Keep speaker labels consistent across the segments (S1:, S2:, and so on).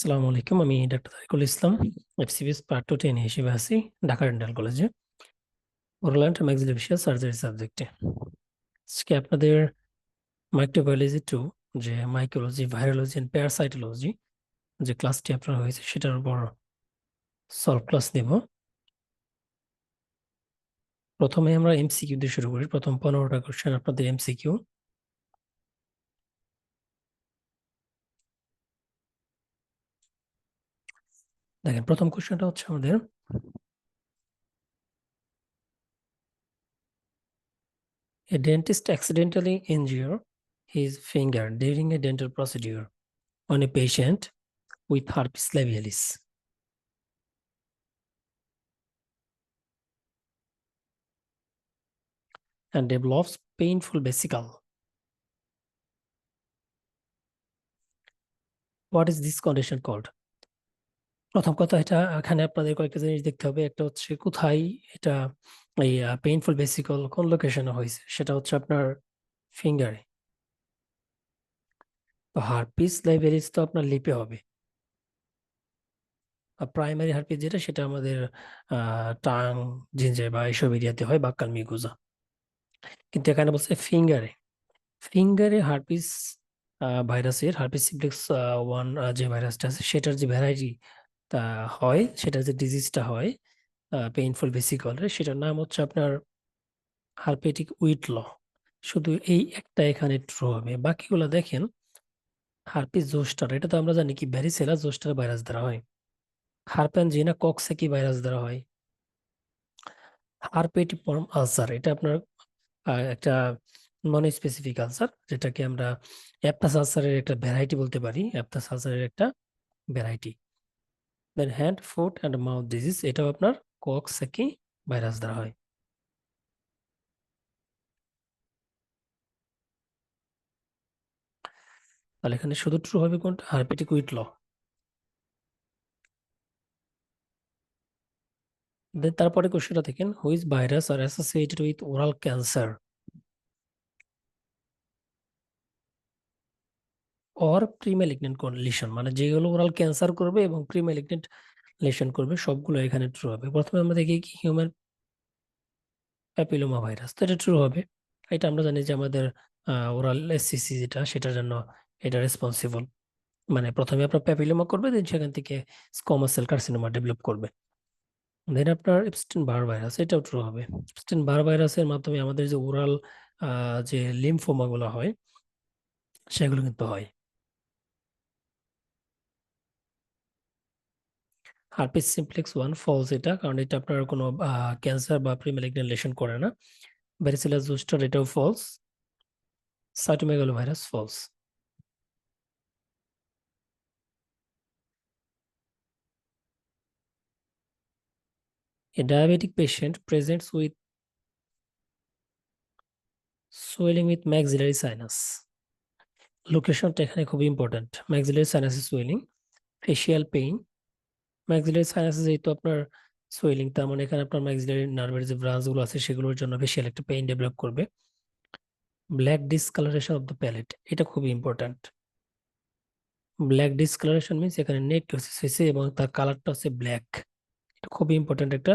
S1: আসসালামু আলাইকুম, আমি ডাক্তার তারিকুল ইসলাম, এফসিবিএস পার্ট 2 10 হিসেবে আছি ঢাকা ডেন্টাল কলেজে ওরাল অ্যান্ড ম্যাক্সিলোফেশিয়াল সার্জারি সাবজেক্টে। আজকে আপনাদের মাইক্রোবায়োলজি 2 যে মাইক্রোলজি, ভাইরোলজি এন্ড প্যারাসাইটোলজি যে ক্লাসটি আপনার হয়েছে সেটার উপর সলভ ক্লাস নেব। প্রথমে আমরা এমসিকিউ দিয়ে শুরু করি। প্রথম 15টা কোশ্চেন আপনাদের এমসিকিউ। দেখেন, প্রথম কোশ্চেনটা হচ্ছে আমাদের a dentist accidentally injure his finger during a dental procedure on a patient with herpes labialis and develops painful vesicle. What is this condition called? প্রথম কথা, এটা এখানে আপনাদের কয়েকটা জিনিস দেখতে হবে। একটা হচ্ছে কোথায় এটা, এই পেইনফুল ভেসিকল কোন লোকেশনে হয়েছে, সেটা হচ্ছে আপনার ফিঙ্গারে। তো হারপিস লাইভেরিস তো আপনার লিপে হবে। আর প্রাইমারি হারপিস যেটা, সেটা আমাদের টাং, জিঞ্জে বা এইসব এরিয়াতে হয়, বাক্কাল মিউকোজা। কিন্তু এখানে বলছে ফিঙ্গারে। ফিঙ্গারে হারপিস ভাইরাসের, হারপিস সিমপ্লেক্স 1 যে ভাইরাসটা আছে সেটার যে ভ্যারাইটি তা হয়, সেটার যে ডিজিজটা হয় পেইনফুল ভেসিকলের, সেটার নাম হচ্ছে আপনার হারপেটিক উইটল। শুধু এই একটা এখানে ট্রু হবে, বাকিগুলো দেখেন। হারপিস জোস্টার, এটা তো আমরা জানি কি ব্যারিসেলা জোস্টার ভাইরাস দ্বারা হয়। হারপেনজিনা কক্সেকি ভাইরাস দ্বারা হয়। হারপেটিফর্ম আলসার, এটা আপনার একটা নন স্পেসিফিক আলসার, যেটাকে আমরা অ্যাপটাস আলসারের একটা ভ্যারাইটি বলতে পারি, অ্যাপটাস আলসারের একটা variety. Then hand, foot and mouth disease, এটাও আপনার কক্সেকি ভাইরাস দ্বারা হয়। তাহলে এখানে শুধু ট্রু হবে কোনটা? হারপেটিক উইটল। দেন তারপরে কোশ্চেনটা দেখেন, which virus are associated with oral cancer or premalignant lesion, মানে যেগুলো ওরাল ক্যান্সার করবে এবং প্রিম্যালিগনেন্ট লিশন করবে সবগুলো এখানে ট্রু হবে। প্রথমে আমরা দেখি কি হিউম্যান প্যাপিলোমা ভাইরাস, তো এটা ট্রু হবে। এটা আমরা জানি যে আমাদের ওরাল এসসিসি যেটা, সেটার জন্য এটা রেসপন্সিবল। মানে প্রথমে আপনার প্যাপিলোমা করবে, দেন সেখান থেকে স্কোয়ামাস সেল কার্সিনোমা ডেভেলপ করবে। দেন আপনার এপস্টিন বার ভাইরাস, এটাও ট্রু হবে। এপস্টিন বার ভাইরাসের মাধ্যমে আমাদের যে ওরাল যে লিম্ফোমা গুলো হয় সেগুলো কিন্তু হয়। হার্পিস সিমপ্লেক্স 1 ফলস, এটা কারণ এটা আপনার কোনো ক্যান্সার বা প্রিম্যালিগন্যান্ট লেশন করে না। ব্যারিসেলা জোস্টার, এটাও false. Cytomegalovirus false. A diabetic patient presents with swelling with maxillary sinus. লোকেশনটা এখানে খুব ইম্পর্ট্যান্ট। ম্যাক্সিলারি সাইনাসে সোয়েলিং, ফেশিয়াল পেইন। ম্যাক্সিলারি সাইনাসে যেহেতু আপনার সোয়েলিং, তার মানে এখানে আপনার ম্যাক্সিলারি নার্ভের যে ব্রাঞ্চ গুলো আছে সেগুলোর জন্য ফেশিয়াল একটা পেইন ডেভেলপ করবে। Black discoloration of the palate, এটা খুবই ইম্পর্ট্যান্ট। ব্ল্যাক ডিসকালারেশন মিনস এখানে নেক্রোসিস হয়েছে এবং তার কালারটা হচ্ছে ব্ল্যাক। এটা খুবই ইম্পর্ট্যান্ট একটা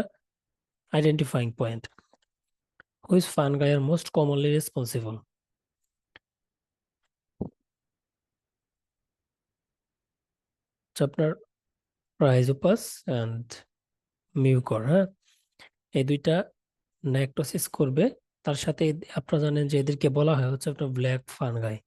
S1: identifying point. Which fungi are most commonly responsible? আপনার রাইজোপাস অ্যান্ড মিউকর, হ্যাঁ, এই দুইটা নেক্রোসিস করবে। তার সাথে আপনারা জানেন যে এদেরকে বলা হয় হচ্ছে আপনার ব্ল্যাক ফানগাই।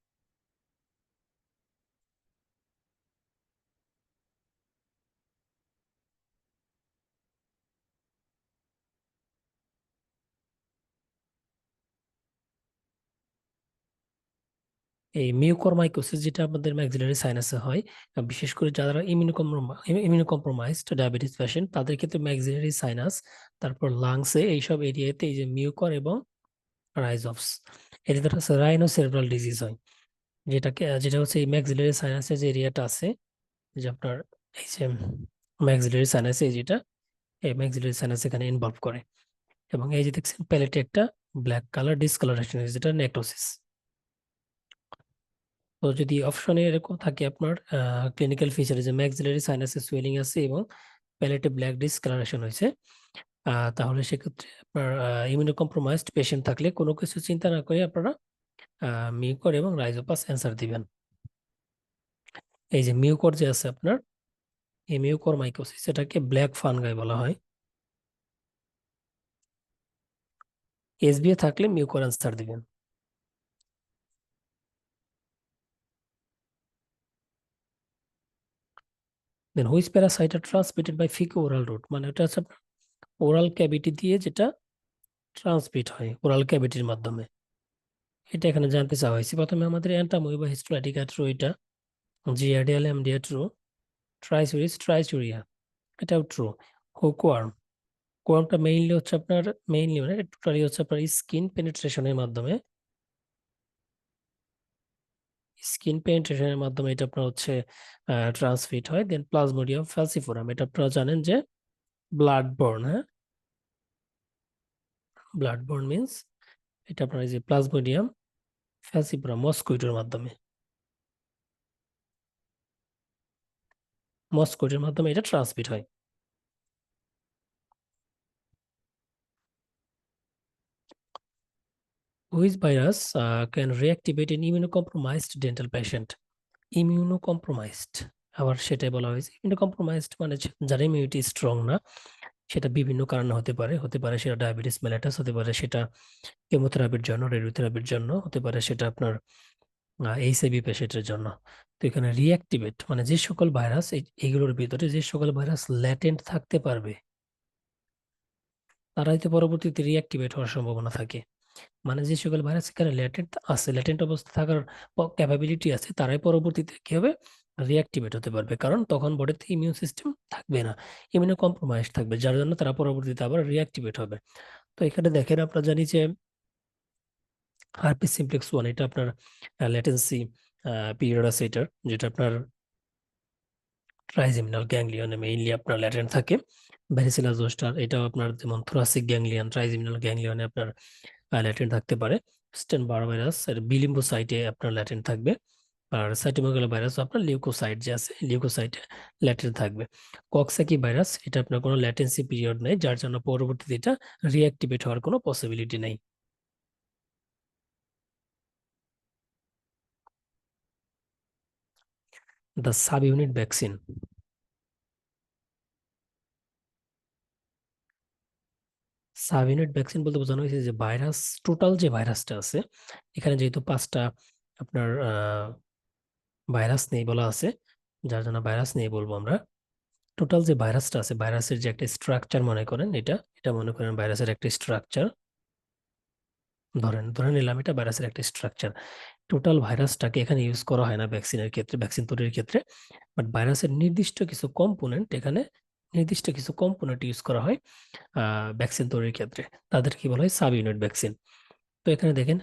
S1: এই মিউকরমাইকোসিস যেটা আমাদের ম্যাক্সিলারি সাইনাসে হয়, বিশেষ করে যারা ইমিউনোকম্প্রোমাইজড ডায়াবেটিস পেশেন্ট, তাদের ক্ষেত্রে ম্যাক্সিলারি সাইনাস, তারপর লাংসে, এইসব এরিয়াতে এই যে মিউকর এবং রাইজপস, এর দ্বারা হচ্ছে রাইনোসেরেব্রাল ডিজিজ হয়। যেটা হচ্ছে এই ম্যাক্সিলারি সাইনাসের যে এরিয়াটা আছে, যে আপনার এই যে ম্যাক্সিলারি সাইনাসে যেটা, এই ম্যাক্সিলারি সাইনাস এখানে ইনভলভ করে। এবং এই যে দেখছেন প্যালেটে একটা ব্ল্যাক কালার ডিসকালারেশন, যেটা নেক্রোসিস। তো যদি অপশনে এরকম থাকে আপনার ক্লিনিক্যাল ফিচারে যে ম্যাক্সিলারি সাইনাসে সুয়েলিং আছে এবং প্যালেটে ব্ল্যাক ডিসকালারেশন হয়েছে, তাহলে সেক্ষেত্রে আপনার ইমিউনো কম্প্রোমাইজড পেশেন্ট থাকলে কোনো কিছু চিন্তা না করে আপনারা মিউকর এবং রাইজোপাস অ্যান্সার দিবেন। এই যে মিউকর যে আছে আপনার, এই মিউকর মাইকোসিস এটাকে ব্ল্যাক ফানগাই বলা হয়। এসবিএ থাকলে মিউকর অ্যান্সার দিবেন। Then which parasite are transmitted by feco oral route, মানে এটা হচ্ছে আপনার ওরাল ক্যাভিটি দিয়ে যেটা ট্রান্সমিট হয় ওরাল ক্যাভিটির মাধ্যমে, এটা এখানে জানতে চাওয়া হয়েছে। প্রথমে আমাদের অ্যান্টামোeba হিস্টোলাইটিকা ট্রু, এটা জিয়ারডিয়াল এমডিয়া ট্রু, ট্রাইসুরিস ট্রাইসুরিয়া এটাও ট্রু। হুকওয়ার্ম, কোয়ার্মটা মেইনলি হচ্ছে আপনার, মেইনলি মানে টোটালি হচ্ছে আপনার স্কিন পেনিট্রেশনের মাধ্যমে, স্কিন পেনিট্রেশনের মাধ্যমে এটা আপনার হচ্ছে ট্রান্সমিট হয়। দেন প্লাজমোডিয়াম ফ্যালসিফোরাম, এটা আপনারা জানেন যে ব্লাড বর্ন, হ্যাঁ, ব্লাড বর্ন মিন্স এটা আপনার এই যে প্লাজমোডিয়াম ফ্যালসিফোরাম মস্কুইটোর মাধ্যমে, মস্কুইটোর মাধ্যমে এটা ট্রান্সমিট হয়। Which virus can reactivate in immunocompromised dental patient? Immunocompromised, আবার সেটাই বলা হয়েছে ইমিউনোকম্প্রোমাইজড মানে যার ইমিউনিটি স্ট্রং না, সেটা বিভিন্ন কারণে হতে পারে, সেটা ডায়াবেটিস মেলাটাস হতে পারে, সেটা কেমোথেরাপির জন্য, রেডিওথেরাপির জন্য হতে পারে, সেটা আপনার এইচআইভি পেশেন্টের জন্য। তো এখানে রিঅ্যাক্টিভেট মানে যে সকল ভাইরাস, এইগুলোর ভিতরে যে সকল ভাইরাস ল্যাটেন্ট থাকতে পারবে তারাই তো পরবর্তীতে রিঅ্যাক্টিভেট হওয়ার সম্ভাবনা থাকে। মানে যে সকল ভাইরাস এখানে ল্যাটেন্ট আছে, ল্যাটেন্ট অবস্থা থাকার ক্যাপাবিলিটি আছে, তারাই পরবর্তীতে কি হবে, রিঅ্যাক্টিভেট হতে পারবে, কারণ তখন বডিতে ইমিউন সিস্টেম থাকবে না, ইমিউনো কম্প্রোমাইজ থাকবে, যার জন্য তারা পরবর্তীতে আবার রিঅ্যাক্টিভেট হবে। তো এখানে দেখেন আপনারা জানি যে হার্পিস সিমপ্লেক্স ওয়ান, এটা আপনার ল্যাটেন্সি পিরিয়ড আছে এটার, যেটা আপনার ট্রাইজেমিনাল গ্যাংলিয়নে মেইনলি আপনার ল্যাটেন্ট থাকে। ভ্যারিসিলা জোস্টার, এটাও আপনার যেমন থোরাসিক গ্যাংলিয়ন, ট্রাইজেমিনাল গ্যাংলিয়নে আপনার ল্যাটেন্ট থাকতে পারে। স্টেন বার ভাইরাস এর বিলিম্বো সাইটে আপনার ল্যাটেন্ট থাকবে। আর সাইটোমেগালো ভাইরাস আপনার লিউকোসাইট যে আছে, লিউকোসাইটে ল্যাটেন্ট থাকবে। কক্সাকি ভাইরাস, এটা আপনার কোনো ল্যাটেন্সি পিরিয়ড নেই, যার জন্য পরবর্তীতে এটা রিঅ্যাক্টিভেট হওয়ার কোনো পসিবিলিটি নেই। The sub unit vaccine, sub unit vaccine বলতে বোঝানো হয়েছে যে ভাইরাস, টোটাল যে ভাইরাসটা আছে, এখানে যেহেতু পাঁচটা আপনার ভাইরাস নেই বলা আছে, যার জন্য ভাইরাস নেই বলবো আমরা। টোটাল যে ভাইরাসটা আছে, ভাইরাসের যে একটা স্ট্রাকচার মনে করেন, এটা এটা মনে করেন ভাইরাসের একটা স্ট্রাকচার, ধরেন ধরে নিলাম এটা ভাইরাসের একটা স্ট্রাকচার। টোটাল ভাইরাসটাকে এখানে ইউজ করা হয় না ভ্যাকসিনের ক্ষেত্রে, ভ্যাকসিন তৈরির ক্ষেত্রে, বাট ভাইরাসের নির্দিষ্ট কিছু কম্পোনেন্ট এখানে, নির্দিষ্ট কিছু কম্পোনেন্ট ইউজ করা হয় ভ্যাকসিন তৈরির ক্ষেত্রে, তাদের কি বলা হয়, সাব ইউনিট ভ্যাকসিন। তো এখানে দেখেন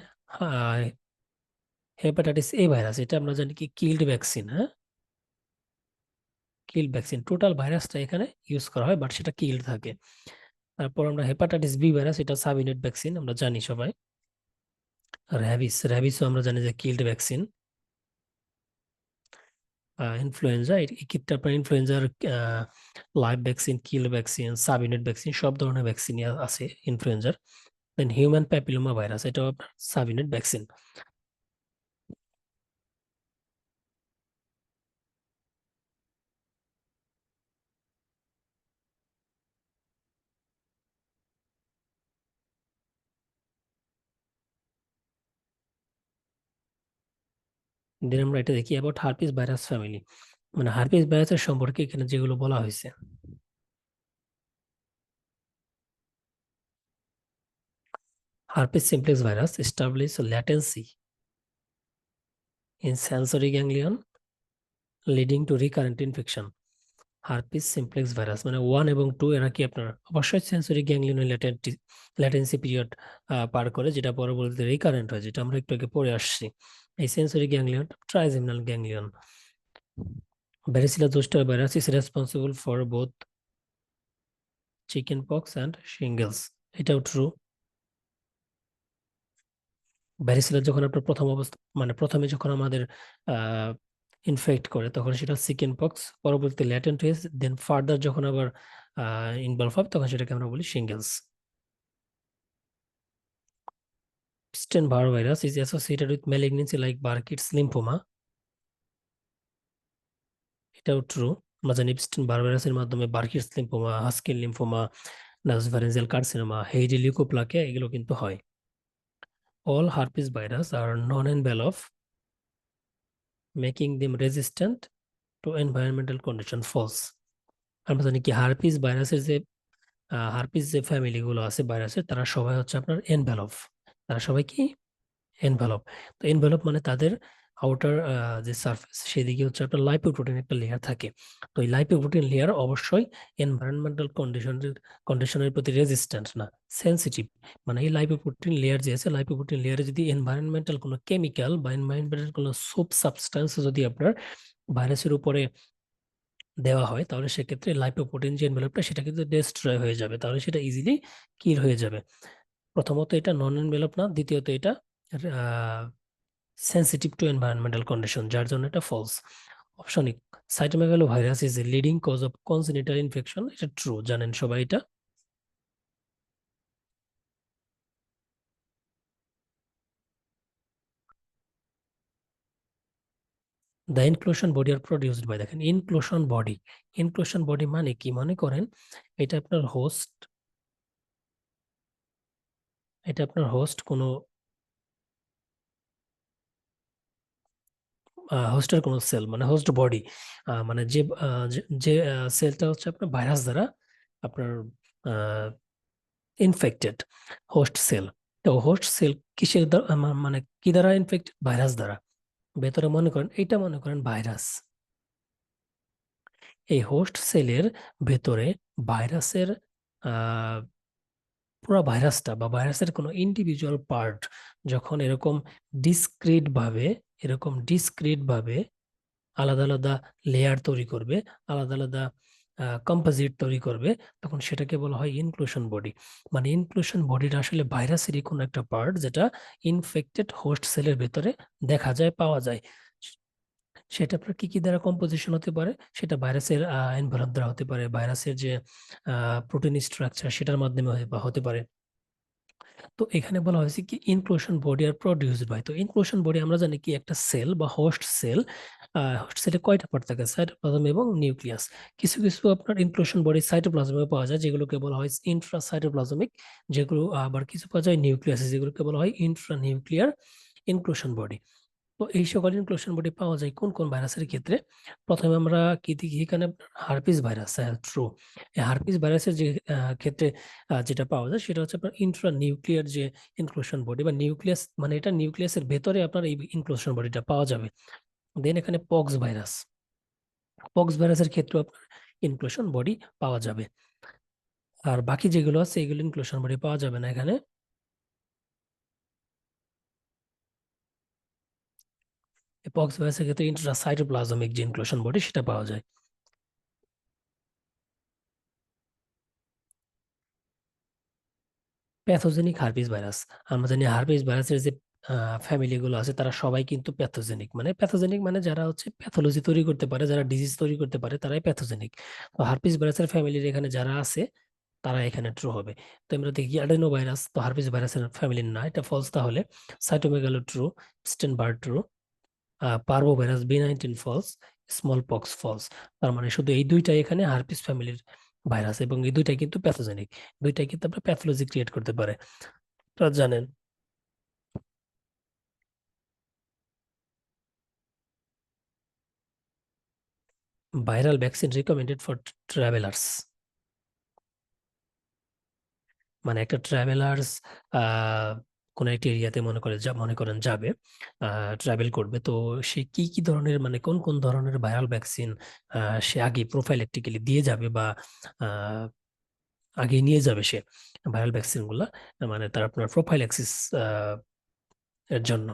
S1: হেপাটাইটিস এ ভাইরাস, এটা আমরা জানি কি কিল্ড ভ্যাকসিন, হ্যাঁ, কিল্ড ভ্যাকসিন, টোটাল ভাইরাসটা এখানে ইউজ করা হয় বাট সেটা কিল্ড থাকে। তারপর আমরা হেপাটাইটিস বি ভাইরাস, এটা সাব ইউনিট ভ্যাকসিন আমরা জানি সবাই। র্যাবিস, র্যাবিসও আমরা জানি যে কিল্ড ভ্যাকসিন। ইনফ্লুয়েঞ্জা, এক্ষেত্রে আপনার ইনফ্লুয়েঞ্জার live vaccine, kill vaccine, sub unit vaccine সব ধরনের ভ্যাকসিন আছে ইনফ্লুয়েঞ্জার। দেন হিউম্যান প্যাপিলোমা ভাইরাস, এটাও আপনার সাব ইউনিট ভ্যাকসিন। দেন আমরা এটা দেখি অ্যাবাউট হার্পিস ভাইরাস ফ্যামিলি, মানে হার্পিস ভাইরাসের সম্পর্কে এখানে যেগুলো বলা হয়েছে। Herpes simplex virus establish latency in sensory ganglion leading to recurrent infection. Herpes simplex virus মানে ওয়ান এবং টু, এরা কি আপনার অবশ্যই সেন্সরি গ্যাংলিয়নের ল্যাটেন্সি পিরিয়ড পার করে, যেটা পরবর্তীতে রিকারেন্ট হয়, যেটা আমরা একটু আগে পড়ে আসছি। এই sensory ganglion trigeminal ganglion. Varicella zoster virus is responsible for both chicken pox and shingles, এটাও ট্রু। ভ্যারিসিলাস যখন আপনার প্রথম অবস্থা মানে প্রথমে যখন আমাদের ইনফেক্ট করে তখন সেটা চিকেন পক্স, পরবর্তীতে ল্যাটেন্ট হয়ে দেন ফার্দার যখন আবার ইনভলভ হয় তখন সেটাকে আমরা বলি শিঙ্গেলস। Epstein-Barr virus is associated with malignancy like Burkitt's lymphoma. এটাও ট্রু। আমরা জানি Epstein-Barr ভাইরাসের মাধ্যমে Burkitt's lymphoma, Hodgkin lymphoma, nasopharyngeal carcinoma, hairy leukoplakia এগুলো কিন্তু হয়। All herpes virus are non-enveloped, making them resistant to environmental condition. False. আমরা জানি কি হার্পিস যে ফ্যামিলি গুলো আছে ভাইরাসের তারা সবাই হচ্ছে আপনার এনভেলপ। তারা সবাই কি এনভেলপ। তো এনভেলপ মানে তাদের আউটার যে সারফেস সেদিকে হচ্ছে আপনার লাইপোপ্রোটিন একটা লেয়ার থাকে। তো এই লাইপোপ্রোটিন লেয়ার অবশ্যই এনভায়রনমেন্টাল কন্ডিশনের প্রতি রেজিস্ট্যান্ট না, সেনসিটিভ। মানে এই লাইপোপ্রোটিন লেয়ার যে আছে লাইপোপ্রোটিন লেয়ারে যদি এনভায়রনমেন্টাল কোনো কেমিক্যাল বা এনভায়রনমেন্টাল কোনো সোপ সাবস্টান্স যদি আপনার ভাইরাসের উপরে দেওয়া হয় তাহলে সেক্ষেত্রে লাইপোপ্রোটিন যে এনভেলপটা সেটা কিন্তু ডেস্ট্রয় হয়ে যাবে, তাহলে সেটা ইজিলি কিল হয়ে যাবে। প্রথমত এটা নন এনভেলপ না, দ্বিতীয়ত এটা সেন্সিটিভ টু এনভায়রনমেন্টাল কন্ডিশন, যার জন্য এটা false. Option E, cytomegalovirus is a leading cause of congenital infection. এটা ট্রু, জানেন সবাই এটা। The inclusion body are produced by, দেখেন ইনক্লুশন বডি, ইনক্লুশন বডি মানে কি, মনে করেন এটা আপনার হোস্ট, এটা আপনার হোস্ট কোনো হোস্টের কোনো সেল মানে হোস্ট বডি, মানে যে সেলটা হচ্ছে আপনার ভাইরাস দ্বারা আপনার ইনফেক্টেড, হোস্ট সেল। তো হোস্ট সেল কিসের দ্বারা মানে কি দ্বারা ইনফেক্টেড, ভাইরাস দ্বারা। ভেতরে মনে করেন এইটা মনে করেন ভাইরাস, এই হোস্ট সেলের ভেতরে ভাইরাসের আহ পুরো ভাইরাসটা বা ভাইরাসের কোনো ইন্ডিভিজুয়াল পার্ট যখন এরকম ডিসক্রিট ভাবে আলাদা আলাদা লেয়ার তৈরি করবে, আলাদা আলাদা কম্পোজিট তৈরি করবে, তখন সেটাকে বলা হয় ইনক্লুশন বডি। মানে ইনক্লুশন বডিটা আসলে ভাইরাসেরই কোনো একটা পার্ট যেটা ইনফেক্টেড হোস্ট সেলের ভেতরে দেখা যায়, পাওয়া যায়। সেটা আপনার কি কি দ্বারা কম্পোজিশন হতে পারে, সেটা ভাইরাসের এনভেলপ দ্বারা হতে পারে, ভাইরাসের যে প্রোটিন স্ট্রাকচার সেটার মাধ্যমে হতে পারে। তো এখানে বলা হয়েছে কি inclusion body are produced by. তো ইনক্লুশন বডি আমরা জানি কি একটা সেল বা হোস্ট সেল, হোস্ট সেলে কয়টা পার্ট থাকে, সাইটোপ্লাজম এবং নিউক্লিয়াস। কিছু কিছু আপনার ইনক্লুশন বডি সাইটোপ্লাজমে পাওয়া যায় যেগুলোকে বলা হয় ইন্ট্রাসাইটোপ্লাজমিক, যেগুলো আবার কিছু পাওয়া যায় নিউক্লিয়াসে যেগুলোকে বলা হয় ইন্ট্রা নিউক্লিয়ার ইনক্লুশন বডি। তো এই সকল ইনক্লুশন বডি পাওয়া যায় কোন কোন ভাইরাসের ক্ষেত্রে। প্রথমে আমরা কি দেখি এখানে, হার্পিস ভাইরাস, ট্রু। এই হার্পিস ভাইরাসের যে ক্ষেত্রে যেটা পাওয়া যায় সেটা হচ্ছে আপনার ইন্ট্রা নিউক্লিয়ার যে ইনক্লুশন বডি বা নিউক্লিয়াস, মানে এটা নিউক্লিয়াসের ভেতরে আপনার এই ইনক্লুশন বডিটা পাওয়া যাবে। দেন এখানে পক্স ভাইরাস, পক্স ভাইরাসের ক্ষেত্রে আপনার ইনক্লুশন বডি পাওয়া যাবে। আর বাকি যেগুলো আছে এগুলো ইনক্লুশন বডি পাওয়া যাবে না এখানে। পক্স ভাইরাসের ক্ষেত্রে ইন্ট্রাসাইটোপ্লাজমিক যে ইনক্লুশন বডি সেটা পাওয়া যায়। প্যাথোজেনিক হার্পিস ভাইরাস, আমরা জানি হার্পিস ভাইরাসের যে ফ্যামিলি গুলো আছে তারা সবাই কিন্তু প্যাথোজেনিক মানে যারা হচ্ছে প্যাথোলজি তৈরি করতে পারে, যারা ডিজিজ তৈরি করতে পারে তারাই প্যাথোজেনিক। তো হার্পিস ভাইরাসের ফ্যামিলির এখানে যারা আছে তারা এখানে ট্রু হবে। তো আমরা দেখি অ্যাডেনো ভাইরাস তো হার্পিস ভাইরাসের ফ্যামিলির না, এটা ফলস। তাহলে cytomegalo true, Epstein Barr true, parvo virus B19 false, small pox false. তার মানে শুধু এই দুইটাই এখানে হার্পিস ফ্যামিলির ভাইরাস এবং এই দুইটাই কিন্তু প্যাথোজেনিক, দুইটাই কিন্তু আপনার প্যাথোলজি ক্রিয়েট করতে পারে। আপনারা জানেন viral vaccine recommended for travellers, মানে একটা ট্রাভেলার্স কোন একটা এরিয়াতে মনে করেন যাবে, ট্রাভেল করবে, তো সে কি কি ধরনের মানে কোন কোন ধরনের ভাইরাল ভ্যাকসিন সে আগে প্রোফাইলেকটিক্যালি দিয়ে যাবে বা আহ, আগে নিয়ে যাবে সে ভাইরাল ভ্যাকসিন গুলা, মানে তার আপনার প্রোফাইল্যাক্সিস এর জন্য,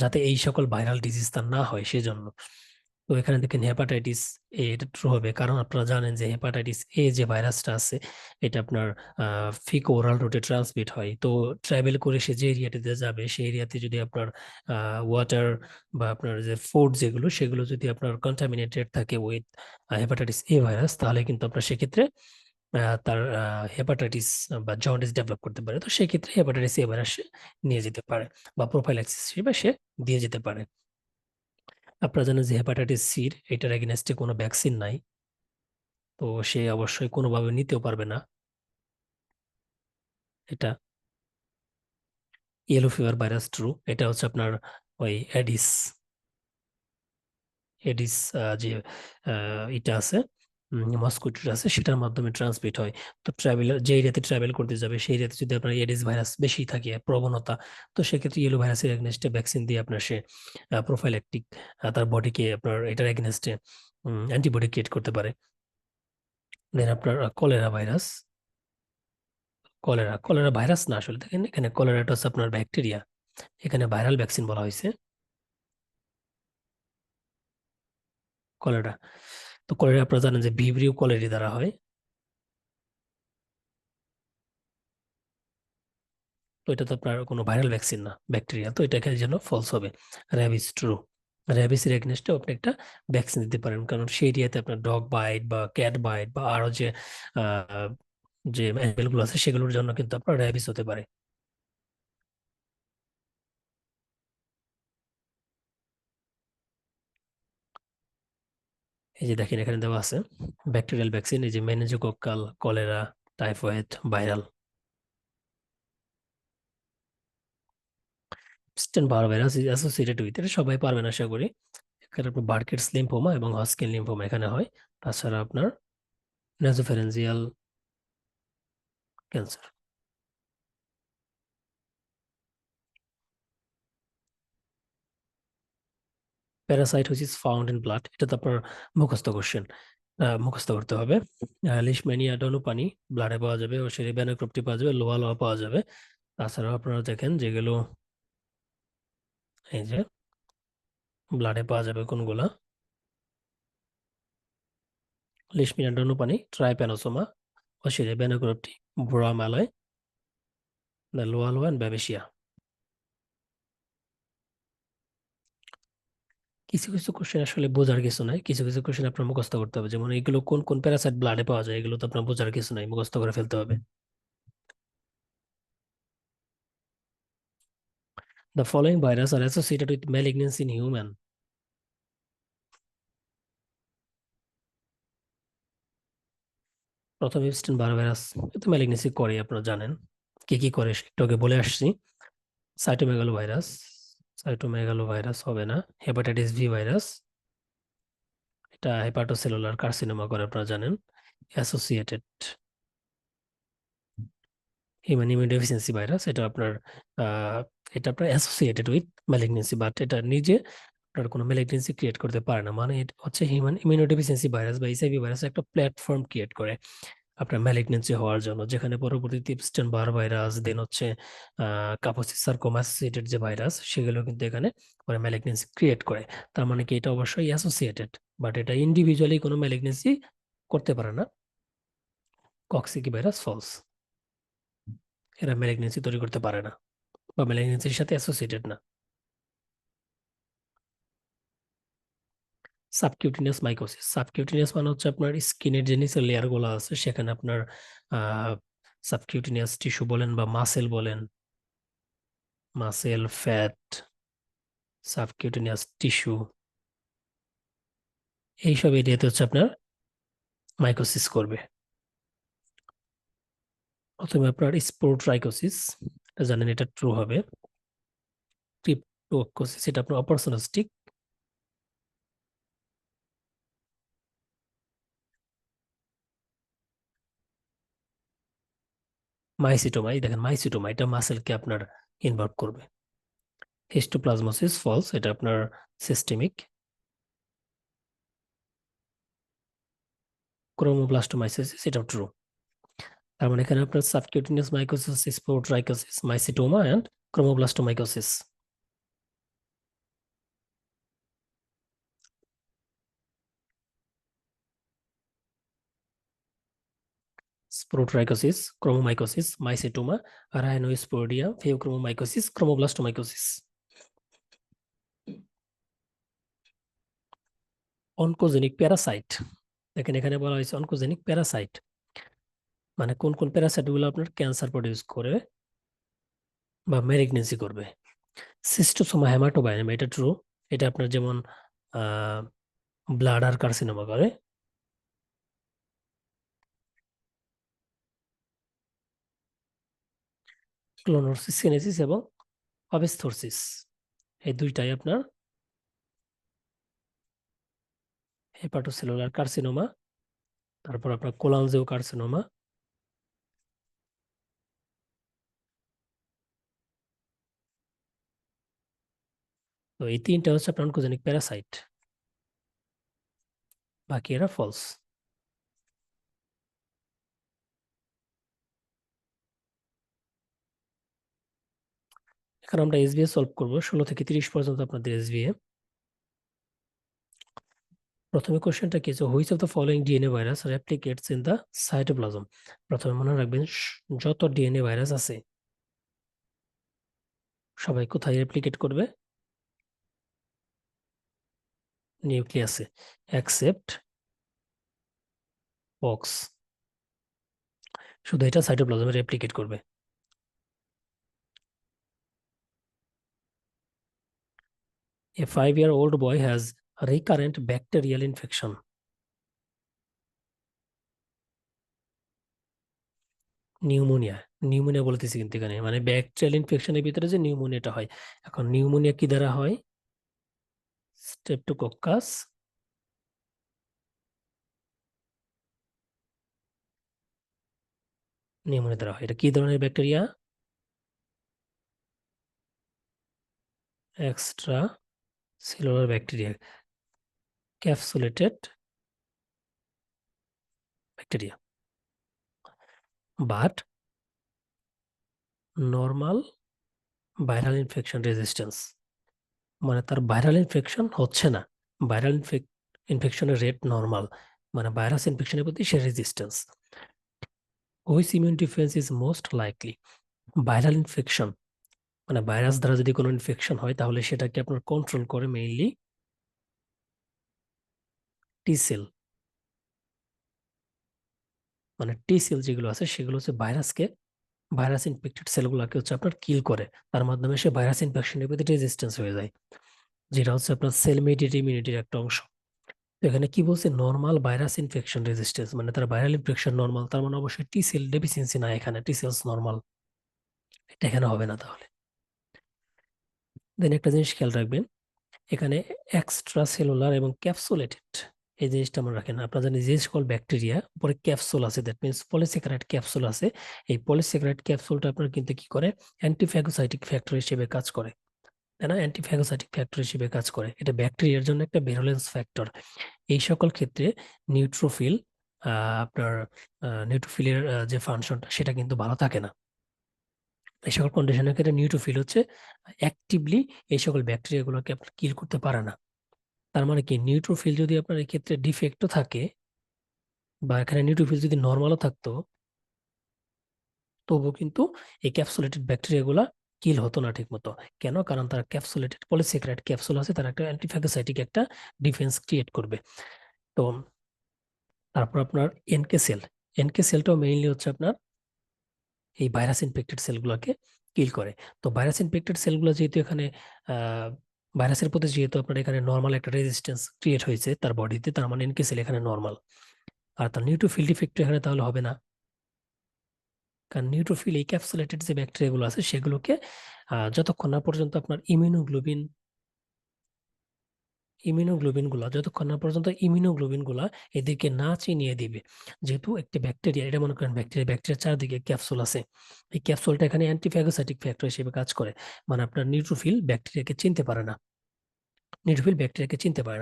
S1: যাতে এই সকল ভাইরাল ডিজিজ তার না হয় সেজন্য। তো এখানে দেখেন হেপাটাইটিস এ, এটা ট্রু হবে, কারণ আপনারা জানেন যে হেপাটাইটিস এ যে ভাইরাসটা আছে এটা আপনার ফিকো ওরাল রুটে ট্রান্সমিট হয়। তো ট্রাভেল করে সে যে এরিয়াটিতে যাবে সেই এরিয়াতে যদি আপনার ওয়াটার বা আপনার যে ফুড যেগুলো সেগুলো যদি আপনার কন্টামিনেটেড থাকে উইথ হেপাটাইটিস এ ভাইরাস, তাহলে কিন্তু আপনার সেক্ষেত্রে তার হেপাটাইটিস বা জন্ডিস ডেভেলপ করতে পারে। তো সেক্ষেত্রে হেপাটাইটিস এ ভাইরাস নিয়ে যেতে পারে বা প্রোফাইল্যাক্সিস হিসেবে সে দিয়ে যেতে পারে। আপনারা জানেন যে হেপাটাইটিস সির এটার এগেনস্টে কোনো ভ্যাকসিন নাই, তো সে অবশ্যই কোনোভাবে নিতেও পারবে না এটা। ইয়েলো ফিভার ভাইরাস ট্রু, এটা হচ্ছে আপনার ওই এডিস এডিস যে এটা আছে, মস্কুইটো আছে, সেটার মাধ্যমে ট্রান্সমিট হয়। তো ট্রাভেলার যে এরিয়াতে ট্রাভেল করতে যাবে সেই এরিয়াতে যদি আপনার এডিস ভাইরাস বেশি থাকে প্রবণতা, তো সেক্ষেত্রে ইয়েলো ভাইরাসের এগেনস্টে ভ্যাকসিন দিয়ে আপনার সে প্রোফাইল্যাকটিক তার বডিকে আপনার এটার এগেনস্টে অ্যান্টিবডি ক্রিয়েট করতে পারে। দেন আপনার cholera virus, cholera cholera virus না, আসলে দেখেন এখানে কলেরাটা হচ্ছে আপনার ব্যাকটেরিয়া, এখানে ভাইরাল ভ্যাকসিন বলা হয়েছে কলেরা। তো কলেরা আপনারা জানেন যে ভিব্রিও কলেরি দ্বারা হয়। তো এটা তো আপনার কোনো ভাইরাল ভ্যাকসিন না, ব্যাকটেরিয়া, তো এটাকে যেন ফলস হবে। র্যাবিস ট্রু, র্যাবিসের এগেনস্টে আপনি একটা ভ্যাকসিন দিতে পারেন, কারণ সেই এরিয়াতে আপনার ডগ বাইট বা ক্যাট বাইট বা আরো যে আহ, যে অ্যানিমেল গুলো আছে সেগুলোর জন্য কিন্তু আপনার র্যাবিস হতে পারে। এই যে দেখেন এখানে দেওয়া আছে ব্যাকটেরিয়াল ভ্যাকসিন, এই যে meningococcal, cholera, typhoid, viral. Epstein Barr virus is associated with, এটা সবাই পারবেন আশা করি। এখানে আপনার বার্কেটস লিম্ফোমা এবং হজকিন লিম্ফোমা এখানে হয়। তাছাড়া আপনার nasopharyngeal cancer. Parasite which is found in blood, এটা তো আপনার মুখস্থ কোশ্চেন, মুখস্থ করতে হবে। লিশম্যানিয়া ডনুপানি ব্লাডে পাওয়া যাবে, ও সেরিব্যানোক্রোপটি পাওয়া যাবে, লোয়া লোয়া পাওয়া যাবে। তাছাড়াও আপনারা দেখেন যেগুলো এই যে ব্লাডে পাওয়া যাবে কোনগুলা, লিশম্যানিয়া ডনুপানি, ট্রাইপ্যানোসোমা, ও সেরিব্যানোক্রোপটি, ব্রোমালয়, লোয়া লোয়া এন্ড ব্যাবেশিয়া। কিছু কিছু কোশ্চেন আসলে বোঝার কিছু নাই, কিছু কিছু কোশ্চেন আপনার মুখস্থ করতে হবে, যেমন এগুলো কোন কোন প্যারাসাইট ব্লাডে পাওয়া যায় এগুলো তো আপনার বোঝার কিছু নাই, মুখস্থ করে ফেলতে হবে। The following virus are associated with malignancy in human. প্রথম এপস্টেইন বার ভাইরাস, এতে ম্যালিগনেসি করে আপনারা জানেন, কি কি করে একটু আগে বলে আসছি। সাইটোমেগালো ভাইরাস, সাইটোমেগালো ভাইরাস হবে না। হেপাটাইটিস ভি ভাইরাস, এটা হেপাটোসেলুলার কার্সিনোমা করে আপনারা জানেন। অ্যাসোসিয়েটেড হিউম্যান ইমিউনোডেফিসিয়েন্সি ভাইরাস, এটা আপনার আহ, এটা আপনার অ্যাসোসিয়েটেড উইথ ম্যালিগনেন্সি, বাট এটা নিজে আপনার কোনো ম্যালিগনেন্সি ক্রিয়েট করতে পারে না, মানে এটা হচ্ছে হিউম্যান ইমিউনোডেফিসিয়েন্সি ভাইরাস বা এইচআইভি ভাইরাস একটা প্ল্যাটফর্ম ক্রিয়েট করে আপনার ম্যালিগনেন্সি হওয়ার জন্য, যেখানে পরবর্তীতে ইপস্টেন বার ভাইরাস, দেন হচ্ছে কাপোসিস সার্কোমা অ্যাসোসিয়েটেড যে ভাইরাস সেগুলো কিন্তু এখানে পরে ম্যালিগনেন্সি ক্রিয়েট করে। তার মানে কি এটা অবশ্যই অ্যাসোসিয়েটেড, বাট এটা ইন্ডিভিজুয়ালি কোনো ম্যালিগনেন্সি করতে পারে না। কক্সিকি ভাইরাস ফলস, এরা ম্যালিগনেন্সি তৈরি করতে পারে না বা ম্যালিগনেন্সির সাথে অ্যাসোসিয়েটেড না। সাবকিউটিনিয়াস মাইকোসিস, সাবকিউটিনিয়াস মানে হচ্ছে আপনার স্কিনের যে নিচের লেয়ার গুলো আছে সেখানে আপনার আহ সাবকিউটিনিয়াস টিস্যু বলেন বা মাসেল বলেন, মাসেল ফ্যাট, সাবকিউটেনিয়াস টিস্যু, এইসব এরিয়াতে হচ্ছে আপনার মাইকোসিস করবে। প্রথমে আপনার স্পোরোট্রাইকোসিস, এটা জানেন এটা ট্রু হবে। ক্রিপ্টোকোসিস এটা আপনার অপরচুনিস্টিক। মাইসিটোমা, এই দেখেন মাইসিটোমা এটা মাসেলকে আপনার ইনভলভ করবে। হিস্টোপ্লাজমোসিস ফলস, এটা আপনার সিস্টেমিক। ক্রোমোপ্লাস্টোমাইসিস এটা ট্রু। তার মানে এখানে আপনার subcutaneous mycosis, sporotrichosis, mycetoma and chromoblastomycosis. Sporotrichosis, chromomycosis, mycetoma, rhinosporidia, phaeochromomycosis, chromoblastomycosis. Oncogenic parasite, দেখেন এখানে বলা হয়েছে অনকোজেনিক প্যারাসাইট, মানে কোন কোন প্যারাসাইট গুলো আপনার ক্যান্সার প্রডিউস করে বা ম্যালিগনেন্সি করবে। সিস্টোসোমা হেমাটোবায়াম, এটা ট্রু, এটা আপনার যেমন ব্লাডার কার্সিনোমা করে। ক্লোনোসিস সিনেসিস এবং অবেস্থোরসিস, এই দুইটাই আপনার হেপাটোসেলুলার কার্সিনোমা, তারপর আপনার কোলানজিও কার্সিনোমা। তো এই তিনটা হচ্ছে আপনার অনকোজেনিক প্যারাসাইট, বাকি এরা ফলস। এখন আমরা এসবিএ সলভ করবো 16 থেকে 30 পর্যন্ত আপনাদের এসবিএ। প্রথমে কোশ্চেনটা কি আছে, which of the following DNA virus replicates in the cytoplasm. প্রথমে মনে রাখবেন যত ডিএনএ ভাইরাস আছে সবাই কোথায় রেপ্লিকেট করবে, নিউক্লিয়াসে, এক্সেপ্ট পক্স, শুধু এটা সাইটোপ্লাজমে রেপ্লিকেট করবে। A 5-year-old boy has recurrent bacterial infection. Pneumonia, pneumonia বলতেছি কিন্তু এখানে মানে ব্যাকটেরিয়াল ইনফেকশনের ভিতরে যে নিউমোনিয়াটা হয়। এখন নিউমোনিয়া কি দ্বারা হয়, স্ট্রেপ্টোকক্কাস নিউমোনিয়া দ্বারা হয়। এটা কি ধরনের bacteria, extra cellular bacteria, capsulated bacteria, but normal viral infection resistance, মানে তার ভাইরাল ইনফেকশন হচ্ছে না, ভাইরাল ইনফেকশনের রেট নর্মাল, মানে ভাইরাস ইনফেকশনের প্রতি সে resistance. Which immune defence is most likely, viral infection মানে ভাইরাস দ্বারা যদি কোনো ইনফেকশন হয় তাহলে সেটাকে আপনার কন্ট্রোল করে মেইনলি টি সেল, মানে টি সেল যেগুলো আছে সেগুলো হচ্ছে ভাইরাসকে, ভাইরাস ইনফেক্টেড সেলগুলোকে হচ্ছে আপনার কিল করে, তার মাধ্যমে সে ভাইরাস ইনফেকশনের প্রতি রেজিস্ট্যান্স হয়ে যায়, যেটা হচ্ছে আপনার সেল মেডিয়েটেড ইমিউনিটির একটা অংশ। তো এখানে কি বলছে, নর্মাল ভাইরাস ইনফেকশন রেজিস্ট্যান্স, মানে তার ভাইরাল ইনফেকশন নর্মাল, তার মানে অবশ্যই টি সেল ডেফিসিয়েন্সি না, এখানে টি সেলস নর্মাল, এটা এখানে হবে না তাহলে। দেন একটা জিনিস খেয়াল রাখবেন, এখানে এক্সট্রা সেলুলার এবং ক্যাপসুলেটেড, এই জিনিসটা মনে রাখেন। আপনারা জানেন যে সকল ব্যাকটেরিয়া উপরে ক্যাপসুল আছে, দ্যাট মিনস পলিস্যাকারাইড ক্যাপসুল আছে, এই পলিস্যাকারাইড ক্যাপসুলটা আপনার কিন্তু কি করে, অ্যান্টিফ্যাগোসাইটিক ফ্যাক্টর হিসেবে কাজ করে, তাই না, অ্যান্টিফ্যাগোসাইটিক ফ্যাক্টর হিসেবে কাজ করে, এটা ব্যাকটেরিয়ার জন্য একটা ভেরুলেন্স ফ্যাক্টর। এই সকল ক্ষেত্রে নিউট্রোফিল, আপনার নিউট্রোফিলের যে ফাংশনটা সেটা কিন্তু ভালো থাকে না। এই সকল কন্ডিশনের ক্ষেত্রে নিউট্রোফিল হচ্ছে অ্যাক্টিভলি এই সকল ব্যাকটেরিয়াগুলোকে আপনার কিল করতে পারে না। তার মানে কি, নিউট্রোফিল যদি আপনার এই ক্ষেত্রে ডিফেক্টও থাকে বা এখানে নিউট্রোফিল যদি নর্মালও থাকতো, তবুও কিন্তু এই ক্যাপসুলেটেড ব্যাকটেরিয়াগুলা কিল হতো না ঠিক মতো। কেন, কারণ তারা ক্যাপসুলেটেড পলিস্যাকারাইড ক্যাপসুল আছে, তারা একটা অ্যান্টিফ্যাগোসাইটিক একটা ডিফেন্স ক্রিয়েট করবে। তো তারপর আপনার এনকে সেল, এনকে সেলটাও মেইনলি হচ্ছে আপনার এই ভাইরাস ইনফেক্টেড সেলগুলোকে কিল করে। তো ভাইরাস ইনফেক্টেড সেলগুলো যেহেতু এখানে ভাইরাসের প্রতি যেহেতু আপনার এখানে নর্মাল একটা রেজিস্ট্যান্স ক্রিয়েট হয়েছে তার বডিতে, তার মানে এনকে সেল এখানে নর্মাল, আর তার নিউট্রোফিল ডিফেক্ট এখানে তাহলে হবে না, কারণ নিউট্রোফিল এই ক্যাপসুলেটেড যে ব্যাকটেরিয়াগুলো আছে সেগুলোকে যতক্ষণ না পর্যন্ত আপনার ইমিউনোগ্লোবিন গুলা এদেরকে না চিনিয়ে দিবে, যেহেতু একটি ব্যাকটেরিয়া, এটা মনে করেন ব্যাকটেরিয়া চারদিকে ক্যাপসুল আছে, এই ক্যাপসুলটা এখানে অ্যান্টিফ্যাগোসাইটিক ফ্যাক্টর হিসেবে কাজ করে, মানে আপনার নিউট্রোফিল ব্যাকটেরিয়াকে চিনতে পারে না,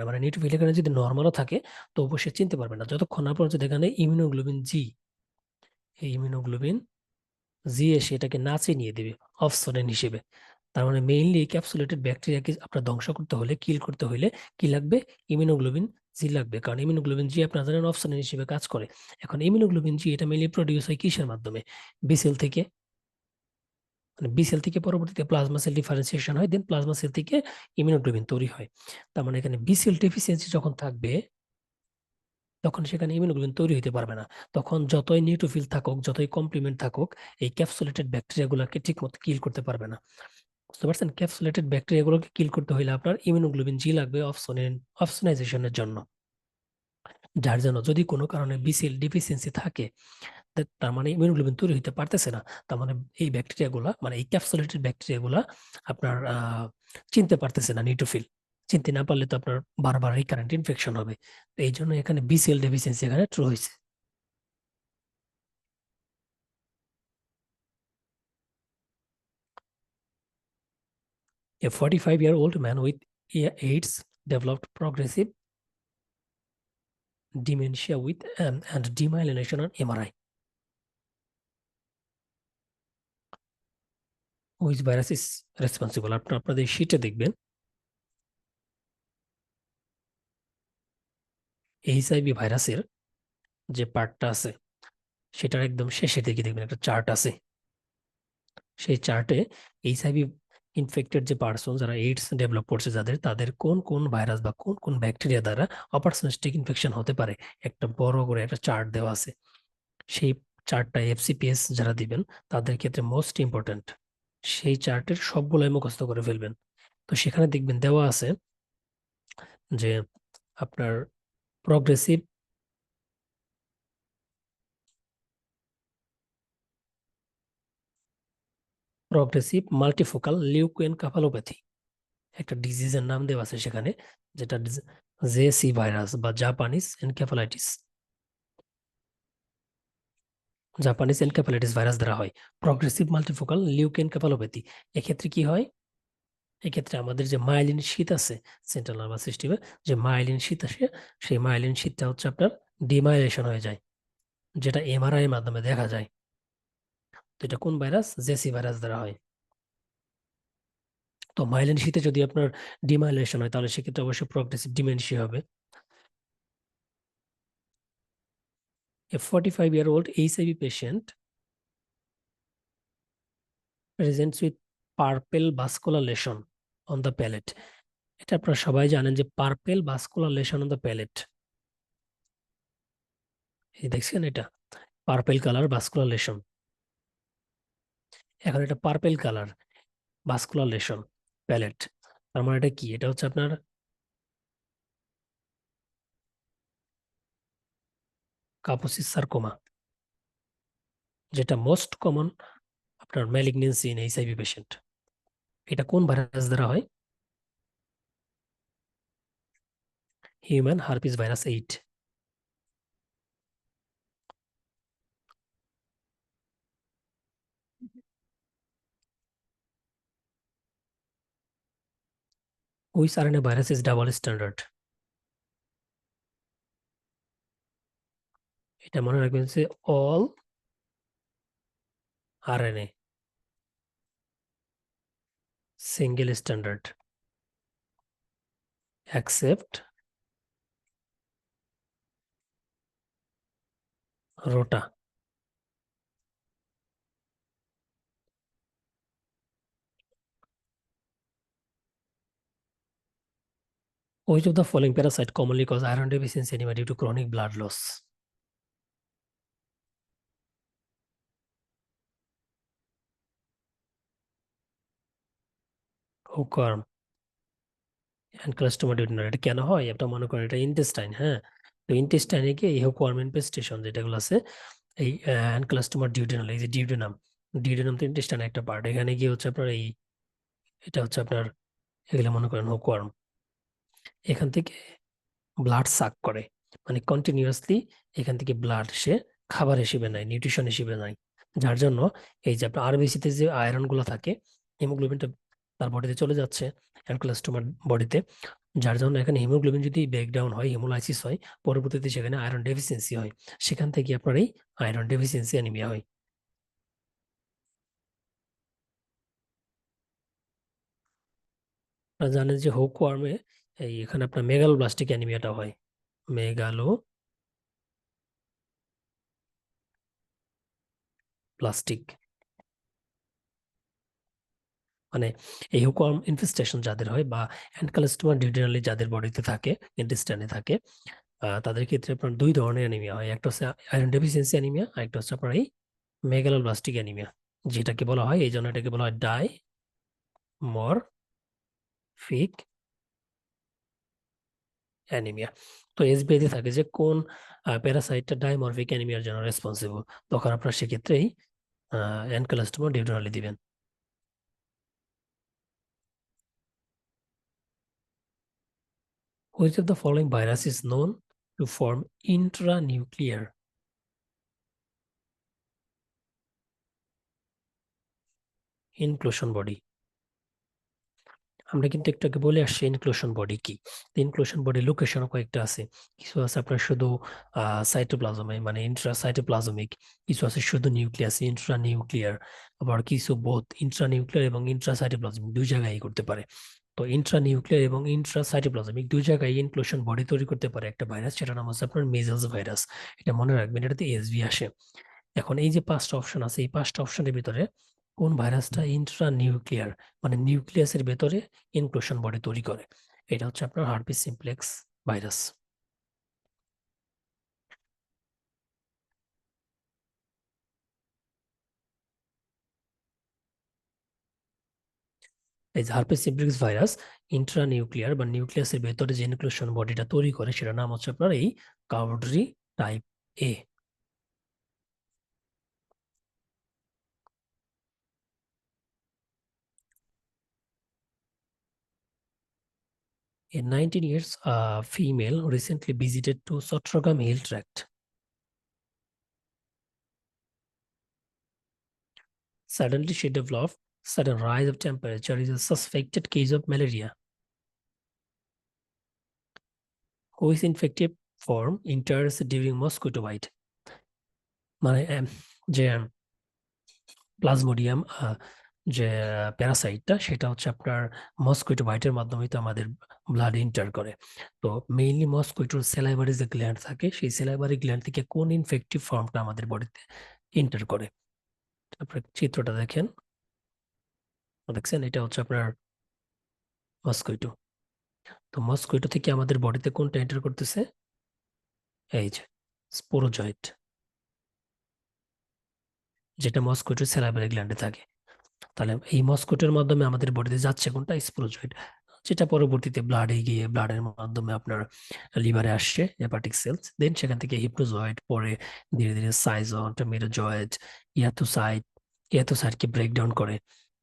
S1: মানে নিউট্রোফিল এখানে যদি নর্মালও থাকে তো অবশ্যই চিনতে পারবে না যতক্ষণ না পর্যন্ত এখানে ইমিউনোগ্লোবিন জি, এই ইমিউনোগ্লোবিন জি এসে এটাকে না চিনিয়ে দিবে অফসরেন হিসেবে। তার মানে মেইনলি ক্যাপসুলেটেড ব্যাকটেরিয়াকে আপনার ধ্বংস করতে হলে, কিল করতে হলে কি লাগবে, ইমিউনোগ্লোবিন জি লাগবে, কারণ ইমিউনোগ্লোবিন জি আপনারা জানেন অপসোনিন হিসেবে কাজ করে। এখন ইমিউনোগ্লোবিন জি এটা মেইনলি প্রডিউস হয় কিসের মাধ্যমে? বি সেল থেকে। মানে বি সেল থেকে পরবর্তীতে প্লাজমা সেল ডিফারেন্সিয়েশন হয়, দেন প্লাজমা সেল থেকে ইমিউনোগ্লোবিন তৈরি হয়। তার মানে এখানে বি সেল ডেফিসিয়েন্সি যখন থাকবে, তখন সেখানে ইমিউনোগ্লোবিন তৈরি হতে পারবে না। তখন যতই নিউট্রোফিল থাকুক, যতই কমপ্লিমেন্ট থাকুক, এই ক্যাপসুলেটেড ব্যাকটেরিয়াগুলোকে ঠিক মতো কিল করতে পারবে না। বুঝতে পারছেন? ক্যাপসুলেটেড ব্যাকটেরিয়াগুলোকে কিল করতে হলে আপনার ইমিউনোগ্লোবিন জি লাগবে অপসোনাইজেশনের জন্য। যার জন্য যদি কোনো কারণে বিসিএল ডিফিসিয়েন্সি থাকে, তার মানে ইমিউনোগ্লোবিন তৈরি হতে পারতেছে না। তার মানে এই ব্যাকটেরিয়াগুলা, মানে এই ক্যাপসুলেটেড ব্যাকটেরিয়াগুলা আপনার চিনতে পারতেছে না নিউট্রোফিল। চিনতে না পারলে তো আপনার বারবার রিকারেন্ট ইনফেকশন হবে। তো এই জন্য এখানে বিসিএল ডেফিসিয়েন্সি এখানে ট্রু হয়েছে। A 45-year-old man with AIDS developed progressive dementia with and demyelination on MRI. Which virus is responsible? আপনাদের শীটে দেখবেন এইচআইভি ভাইরাসের যে পার্টটা আছে, সেটার একদম শেষের দিকে দেখবেন একটা চার্ট আছে। সেই চার্টে এইচআইভি ইনফেক্টেড যে পার্সন, যারা এইডস ডেভেলপ করছে যাদের, তাদের কোন কোন ভাইরাস বা কোন কোন ব্যাকটেরিয়া দ্বারা অপরচুনিস্টিক ইনফেকশন হতে পারে, একটা বড় করে একটা চার্ট দেওয়া আছে। সেই চার্টটা এফসিপিএস যারা দিবেন তাদের ক্ষেত্রে মোস্ট ইম্পর্ট্যান্ট। সেই চার্টের সবগুলাই মুখস্থ করে ফেলবেন। তো সেখানে দেখবেন দেওয়া আছে যে আপনার প্রগ্রেসিভ প্রগ্রেসিভ মাল্টিফোকাল লিউকোএনকেফালোপ্যাথি একটা ডিজিজের নাম দেওয়া আছে সেখানে, যেটা জেসি ভাইরাস বা Japanese encephalitis, Japanese encephalitis virus দ্বারা হয় প্রগ্রেসিভ মাল্টিফোকাল লিউকোএনকেফালোপ্যাথি। এক্ষেত্রে কি হয়? এক্ষেত্রে আমাদের যে মাইলিন শীত আছে সেন্ট্রাল নার্ভাস সিস্টেমে, যে মাইলিন শীত আসে, সেই মাইলিন শীতটা হচ্ছে আপনার ডিমাইলেশন হয়ে যায়, যেটা এমআরআই এর মাধ্যমে দেখা যায়। তো এটা কোন ভাইরাস? জেসি ভাইরাস দ্বারা হয়। তো মাইলিন শীতে যদি আপনার ডিমাইলেশন হয়, তাহলে সেক্ষেত্রে অবশ্যই প্রগ্রেসিভ ডিমেনশিয়া হবে। A 45-year-old HIV patient presents with purple vascular lesion on the palate. এটা আপনারা সবাই জানেন যে purple vascular lesion on the palate. এই দেখছেন এটা পার্পেল কালার ভাস্কুলার লেশন। এখন এটা purple colour vascular lesion palate, তার মানে এটা কি? এটা হচ্ছে আপনার কাপোসিস সার্কোমা, যেটা মোস্ট কমন আপনার ম্যালিগনেন্সি ইন এইচআইভি পেশেন্ট। এটা কোন ভাইরাস দ্বারা হয়? Human herpes virus 8। Which RNA virus is double stranded? এটা মনে রাখবেন যে all RNA single stranded except rota. Which of the following parasite commonly cause iron deficiency anemia due to chronic blood loss? Hookworm, ancylostoma duodenum. এটা কেন হয়? এটা মনে করেন এটা ইন্টেস্টাইন, হ্যাঁ। তো ইন্টেস্টাইনে গিয়ে এই হুকওয়ার্ম ইনফেস্টেশন যেটাগুলো আছে, এই অ্যানক্লোস্টোমা ডিউডিনাল, এই যে ডিউডিনাম, ডিউডিনাম তো ইন্টেস্টাইন একটা পার্ট, এখানে গিয়ে হচ্ছে আপনার এই, এটা হচ্ছে আপনার, এগুলো মনে করেন হুকওয়ার্ম। এখান থেকে ব্লাড সাক করে, মানে কন্টিনিউয়াসলি এখান থেকে ব্লাড সে খাবার হিসেবে নেয়, নিউট্রিশন হিসেবে নেয়। যার জন্য এই যে আপনার আরবিসিতে যে আয়রন গুলো থাকে, হিমোগ্লোবিনটা তার বডিতে চলে যাচ্ছে, অ্যানক্লোস্টোমার বডিতে। যার জন্য এখানে হিমোগ্লোবিন যদি ব্রেকডাউন হয়, হিমোলাইসিস হয়, পরবর্তীতে সেখানে আয়রন ডেফিসিয়েন্সি হয়। সেখান থেকে আপনার এই আয়রন ডেফিসিয়েন্সি অ্যানিমিয়া হয়। আপনারা জানেন যে হুক ওয়ার্মে এই এখানে আপনার মেগালোব্লাস্টিক অ্যানিমিয়াটা হয়। মেগালো প্লাস্টিক, মানে এই হুকর্ম ইনফেস্টেশন যাদের হয় বা অ্যানকালোস্টোমা ডিউডেনালি যাদের বডিতে থাকে, ইন্টেস্টাইনে থাকে, তাদের ক্ষেত্রে আপনার দুই ধরনের অ্যানিমিয়া হয়। একটা হচ্ছে আয়রন ডেফিসিয়েন্সি অ্যানিমিয়া, আর একটা হচ্ছে আপনার এই মেগালোব্লাস্টিক অ্যানিমিয়া, যেটাকে বলা হয়, এই জন্য এটাকে বলা হয় ডাইমরফিক অ্যানিমিয়া। তো এসবিআই তে থাকে যে কোন প্যারাসাইটটা ডাইমরফিক অ্যানিমিয়ার জন্য রেসপন্সিবল, তখন আপনার সেক্ষেত্রেই অ্যানকালোস্টোমা ডিউডেনালি দিবেন। Which of the following virus is known to form intranuclear inclusion body? আমরা কিন্তু একটু আগে বলে আসছি ইনক্লুশন বডি কি। ইনক্লুশন বডি লোকেশন কয়েকটা আছে, কিছু আছে আপনার শুধু সাইটোপ্লাজমে মানে ইন্ট্রাসাইটোপ্লাজমিক, কিছু আছে শুধু নিউক্লিয়াস ইন্ট্রা নিউক্লিয়ার, আবার কিছু বোথ ইন্ট্রা নিউক্লিয়ার এবং ইন্ট্রাসাইটোপ্লাজমিক দুই জায়গায় করতে পারে। তো ইন্ট্রা নিউক্লিয়ার এবং ইন্ট্রাসাইটোপ্লাজমিক দুই জায়গায় ইনক্লুশন বডি তৈরি করতে পারে একটা ভাইরাস, সেটা নাম হচ্ছে আপনার মেজেলস ভাইরাস। এটা মনে রাখবেন, এটাতে এসভি আসে। এখন এই যে পাঁচটা অপশন আছে, এই পাঁচটা অপশনের ভিতরে কোন ভাইরাসটা ইন্ট্রা নিউক্লিয়ার মানে নিউক্লিয়াসের ভেতরে ইনক্লুশন বডি তৈরি করে? এটা হচ্ছে আপনার হার্পিস সিমপ্লেক্স ভাইরাস। এই যে herpes simplex virus Intra nuclear বা নিউক্লিয়াসের ভেতরে যে ইনক্লুশন বডিটা তৈরি করে সেটার নাম হচ্ছে আপনার এই কাউডরি type A. A 19 years female recently visited to Sotrogam Hill Tract. Suddenly she developed sudden rise of temperature is a suspected case of malaria. Which infective form enters during mosquito bite? মানে যে plasmodium যে প্যারাসাইটটা সেটা হচ্ছে আপনার Mosquitto বাইটের মাধ্যমে তো আমাদের ব্লাড এন্টার করে। তো মেইনলি মসকুইটোর স্যালাইভারি যে গ্ল্যান্ড থাকে, সেই স্যালাইভারি গ্ল্যান্ড থেকে কোন ইনফেক্টিভ ফর্মটা আমাদের বডিতে এন্টার করে? আপনার চিত্রটা দেখেন, দেখছেন এটা হচ্ছে আপনার মসকুইটো। তো মসকুইটো থেকে আমাদের বডিতে কোনটা এন্টার করতেছে? এই যে স্পোরোজয়েট, যেটা মসকুইটোর স্যালাইভারি গ্ল্যান্ডে থাকে। তাহলে এই মস্কুটের মাধ্যমে আমাদের বডিতে যাচ্ছে কোনটা? স্পোরোজয়েড, যেটা পরবর্তীতে ব্লাডে গিয়ে ব্লাডের মাধ্যমে আপনার লিভারে আসছে হেপাটিক সেলস, দেন সেখান থেকে হিপ্নোজয়েড, পরে ধীরে ধীরে সাইজন্ট, মেরোজয়েড, ইয়াথোসাইট, ইয়াথোসাইটকে ব্রেকডাউন করে,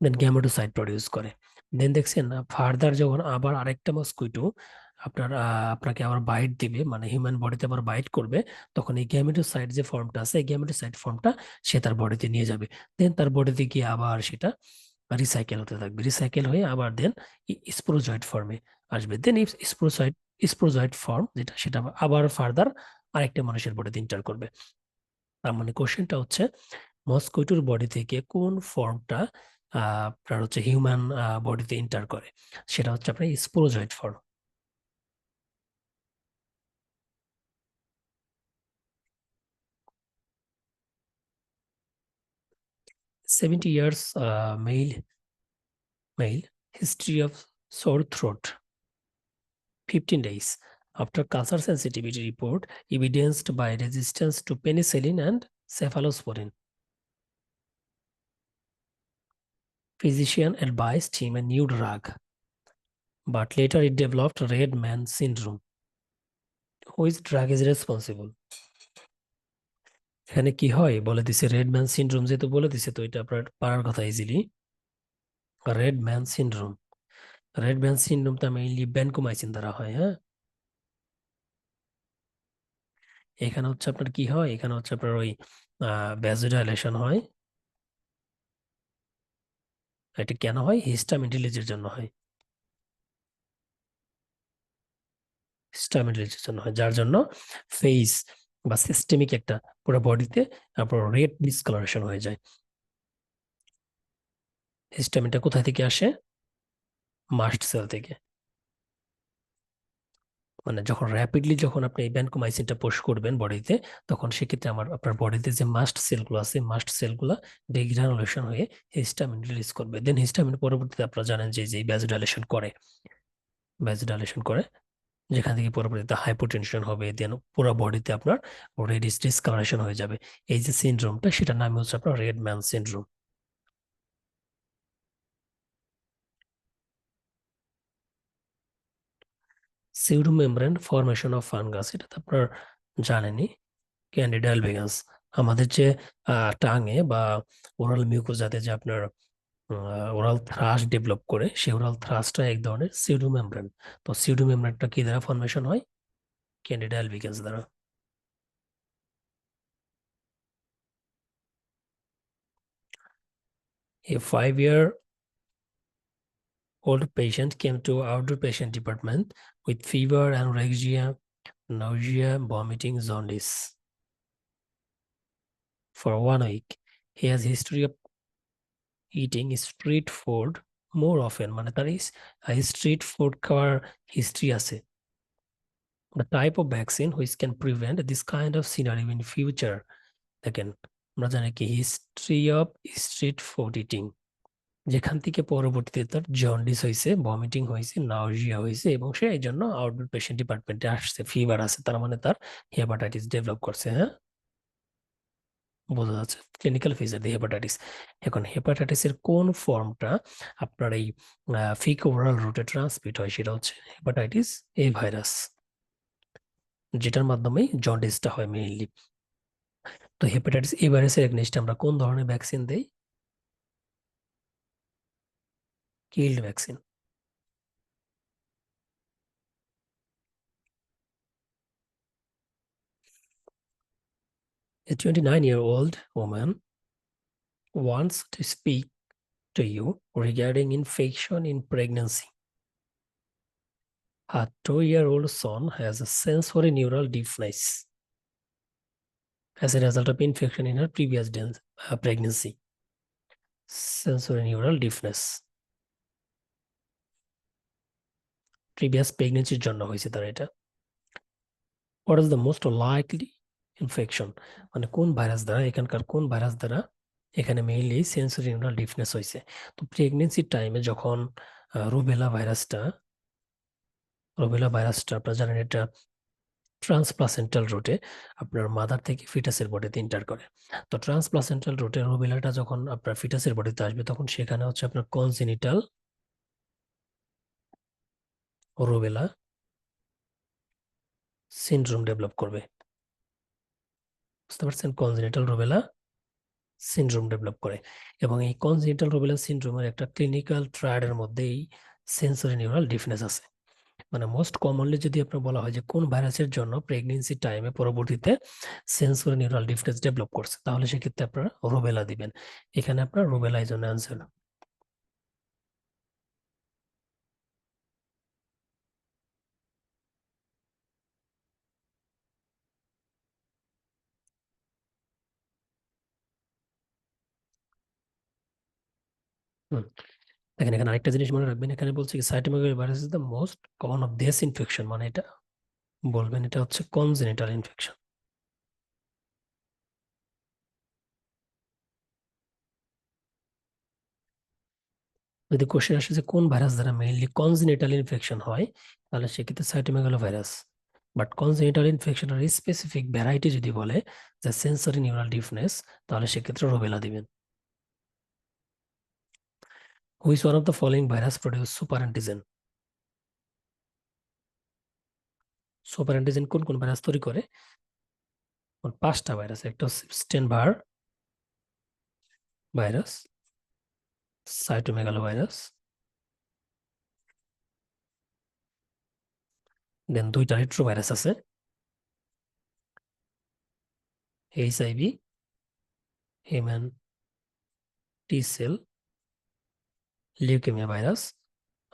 S1: দেন গ্যামেটোসাইট প্রডিউস করে। দেন দেখছেন ফার্দার যখন আবার আরেকটা মস্কুইটো আপনাকে আবার বাইট দিবে, মানে হিউম্যান বডিতে আবার বাইট করবে, তখন এই গ্যামেটোসাইট যে ফর্মটা আছে, এই গ্যামেটোসাইট ফর্মটা সে তার বডিতে নিয়ে যাবে। দেন তার বডিতে গিয়ে আবার সেটা রিসাইকেল হতে থাকবে, রিসাইকেল হয়ে আবার দেন স্পোরোজয়েড ফর্মে আসবে। দেন এই স্পোরোজয়েড ফর্ম যেটা, সেটা আবার ফার্দার আরেকটা মানুষের বডিতে ইন্টার করবে। তার মানে কোশ্চেনটা হচ্ছে মস্কুইটোর বডি থেকে কোন ফর্মটা আপনার হচ্ছে হিউম্যান বডিতে ইন্টার করে? সেটা হচ্ছে আপনার sporozoite form. 70 years male history of sore throat 15 days after culture sensitivity report evidenced by resistance to penicillin and cephalosporin. Physician advised him a new drug, but later it developed red man syndrome. Which drug is responsible? এখানে কি হয় বলে দিছে, red man syndrome যেহেতু বলে দিছে, তো এটা আপনার পারার কথা easily. Red man syndrome, red man সিনড্রোমটা মেইনলি ভ্যানকোমাইসিন দ্বারা হয়। হ্যাঁ, এখানে হচ্ছে আপনার কি হয়, এখানে হচ্ছে আপনার ওই ভ্যাসোডাইলেশন হয়। এটা কেন হয়? হিস্টামিন রিলিজের জন্য হয়, হিস্টামিন রিলিজের জন্য হয়, যার জন্য ফেস বা সিস্টেমিক একটা পুরো বডিতে আপনার রেড ডিসকালারেশন হয়ে যায়। হিস্টামিনটা কোথা থেকে আসে? মাস্ট সেল থেকে। মানে যখন র্যাপিডলি যখন আপনি এই ভ্যানকোমাইসিনটা পুশ করবেন বডিতে, তখন সেক্ষেত্রে আপনার বডিতে যে মাস্ট সেলগুলো আছে, মাস্ট সেলগুলো ডিগ্রানুলেশন হয়ে হিস্টামিন রিলিজ করবে। দেন হিস্টামিন পরবর্তীতে আপনারা জানেন যে যে ভ্যাসোডাইলেশন করে, যেখান থেকে পরবর্তীতে হাইপোটেনশন হবে, দেন পুরো বডিতে আপনার রেডিশ ডিসকালারেশন হয়ে যাবে। এই যে সিনড্রোমটা, সেটার নাম হচ্ছে আপনার red man syndrome. Pseudomembrane formation of fungus, এটা তো আপনার জানেনই। ক্যান্ডিডা অ্যালবিগান্স, আমাদের যে টাঙে বা ওরাল মিউকোজাতে যে আপনার ওরাল থ্রাশ ডেভেলপ করে, সেই ওরাল থ্রাশটা এক ধরনের সিউডোমেমব্রেন। তো সিউডোমেমব্রেনটা কি দ্বারা ফরমেশন হয়? ক্যান্ডিডা অ্যালবিগান্স দ্বারা। A 5-year old patient came to outdoor patient department with fever, anorexia, nausea, vomiting, jaundice. For 1 week, he has history of eating street food more often. মানে তার স্ট্রিট ফুড খাওয়ার হিস্ট্রি আছে। The type of vaccine which can prevent this kind of scenario in future. দেখেন, আমরা জানি কি history of street food eating, যেখান থেকে পরবর্তীতে তার জন্ডিস হয়েছে, ভমিটিং হয়েছে, নাউজিয়া হয়েছে, এবং সে এই জন্য আউটডোর পেশেন্ট ডিপার্টমেন্টে আসছে। ফিভার আছে, তার মানে তার হেপাটাইটিস ডেভেলপ করছে। হ্যাঁ, বোঝা যাচ্ছে ক্লিনিক্যাল ফিচার দিয়ে হেপাটাইটিস। এখন হেপাটাইটিসের কোন ফর্মটা আপনার এই ফিক ওরাল রুটে ট্রান্সমিট হয়? সেটা হচ্ছে হেপাটাইটিস এ ভাইরাস, যেটার মাধ্যমে জন্ডিসটা হয় মেইনলি। তো হেপাটাইটিস এ ভাইরাসের এগেইনস্টে আমরা কোন ধরনের ভ্যাকসিন দেই? Killed vaccine. A 29-year-old woman wants to speak to you regarding infection in pregnancy. Her 2-year-old son has a sensory neural deafness as a result of infection in her previous pregnancy. Sensory neural deafness previous প্রেগনেন্সির জন্য হয়েছে তার এটা। What is the most likely infection? মানে কোন virus দ্বারা, এখানকার কোন ভাইরাস দ্বারা এখানে মেইনলি সেন্সরি নিউরাল ডিফনেস হয়েছে? তো প্রেগনেন্সির টাইমে যখন রুবেলা ভাইরাসটা আপনারা জানেন, এটা ট্রান্সপ্লাসেন্টাল রুটে আপনার মাদার থেকে ফিটাসের বডিতে ইন্টার করে। তো ট্রান্সপ্লাসেন্টাল রুটে রুবেলাটা যখন আপনার ফিটাসের বডিতে আসবে, তখন সেখানে হচ্ছে আপনার কনজেনিটাল রুবেলা সিনড্রোম ডেভেলপ করবে। বুঝতে পারছেন? কনজেনিটাল রুবেলা সিনড্রোম ডেভেলপ করে। এবং এই কনজেনিটাল রুবেলা সিনড্রোমের একটা ক্লিনিক্যাল ট্রায়াডের মধ্যেই সেন্সরি নিউরাল ডিফনেস আছে। মানে মোস্ট কমনলি যদি আপনার বলা হয় যে কোন ভাইরাসের জন্য প্রেগনেন্সি টাইমে পরবর্তীতে সেন্সরি নিউরাল ডিফনেস ডেভেলপ করছে, তাহলে সেক্ষেত্রে আপনারা রুবেলা দিবেন। এখানে আপনার রুবেলা ইজ অ্যান অ্যান্সার। হুম, দেখেন এখানে আরেকটা জিনিস মনে রাখবেন, এখানে বলছে কি cytomegalo virus is the most common of this infection, মানে এটা বলবেন এটা হচ্ছে কনজেনিটাল ইনফেকশন। যদি কোশ্চেন আসে যে কোন ভাইরাস দ্বারা মেইনলি কনজেনিটাল ইনফেকশন হয়, তাহলে সেক্ষেত্রে সাইটোমেগালো ভাইরাস। বাট কনজেনিটাল ইনফেকশনের স্পেসিফিক ভ্যারাইটি যদি বলে যে সেন্সরি নিউরাল ডিফনেস, তাহলে সেক্ষেত্রে রুবেলা দিবেন। Which one of the following virus produce super antigen? Super antigen কোন কোন ভাইরাস তৈরি করে? 5টা ভাইরাস। একটা হচ্ছে Epstein Barr virus, cytomegalo virus, then 2টা রেট্রো ভাইরাস আছে, HIV, human T cell leukemia virus,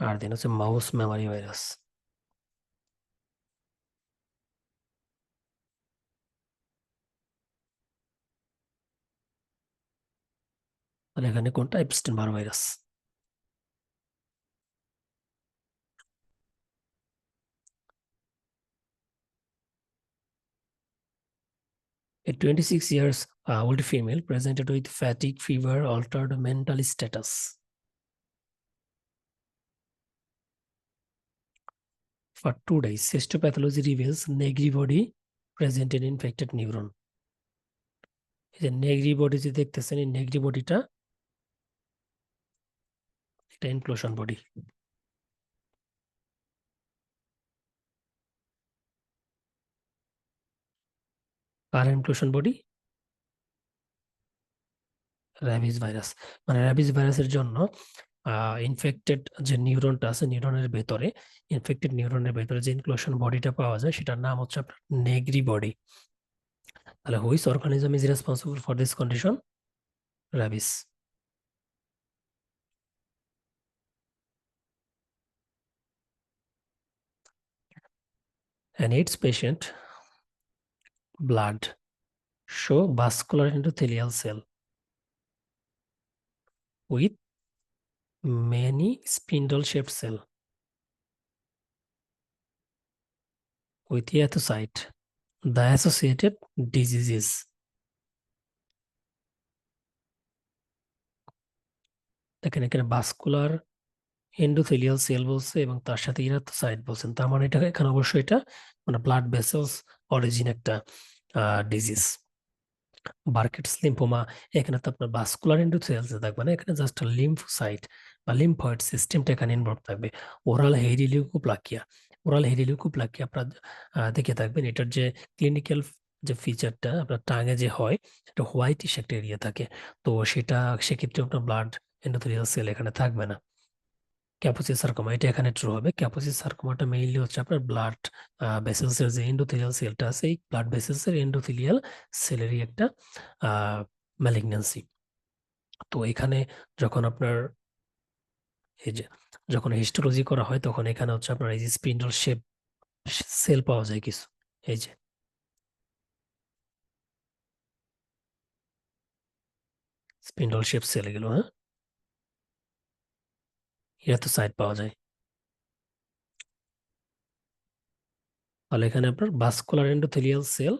S1: আর দেন হচ্ছে মাউস মেমারি ভাইরাস। তাহলে এখানে কোনটা? Epstein Barr virus. A 26 years old female presented with fatigue, fever, altered mental status. For 2 days, histopathology reveals negri body present in infected neuron. এই যে নেগ্রি body যে দেখতেছেন, এই নেগ্রি বডিটা একটা ইনক্লুশন বডি। কার ইনক্লুশন বডি? Rabies virus. মানে র্যাবিস ভাইরাসের জন্য ইনফেক্টেড যে নিউরনটা আছে, নিউরনের ভেতরে, ইনফেক্টেড নিউরনের ভেতরে যে ইনক্লুশন বডিটা পাওয়া যায় সেটার নাম হচ্ছে আপনার নেগ্রি বডি। তাহলে which organism is responsible for this condition? Rabies. And its patient blood show vascular endothelial cell with many spindle-shaped cell with erythrocyte. The associated diseases. দেখেন এখানে ভাস্কুলার এন্ডোথেলিয়াল সেল বলছে এবং তার সাথে ইরাথ্রোসাইট বলছেন, তার মানে এটা এখানে অবশ্যই এটা মানে ব্লাড ভেসেলস অরিজিন একটা ডিজিজ। বার্কেটস লিম্ফোমা, এখানে তো আপনার ভাস্কুলার এন্ডোথেলিয়াল সেল থাকবে না, এখানে জাস্ট লিম্ফোসাইট বা লিম্ফয়েড সিস্টেমটা এখানে ইনভলভ থাকবে। ওরাল হেরিলিউকোপ্লাকিয়া, ওরাল হেরিলিউকোপ্লাকিয়া আপনার দেখে থাকবেন, এটার যে ক্লিনিক্যাল যে ফিচারটা আপনার টাঙে যে হয়, এটা হোয়াইটিশ একটা এরিয়া থাকে, তো সেটা সেক্ষেত্রে আপনার ব্লাড এন্ডোথেলিয়াল সেল এখানে থাকবে না। ক্যাপোসিস সার্কোমা, এটা এখানে ট্রু হবে। ক্যাপোসিস সার্কোমাটা মেইনলি হচ্ছে আপনার ব্লাড ভেসেলস এর যে এন্ডোথেলিয়াল সেলটা আছে, এই ব্লাড ভেসেলস এর এন্ডোথেলিয়াল সেলেরই একটা ম্যালিগন্যান্সি। তো এখানে যখন আপনার এই যে যখন হিস্টোলজি করা হয় তখন এখানে হচ্ছে আপনার এই যে স্পিন্ডল শেপ সেল পাওয়া যায় কিছু, এই যে স্পিন্ডল শেপ সেল, এগুলো হ্যাঁ, এটা তো সাইড পাওয়া যায়। তাহলে এখানে আপনার ভাস্কুলার এন্ডোথেলিয়াল সেল,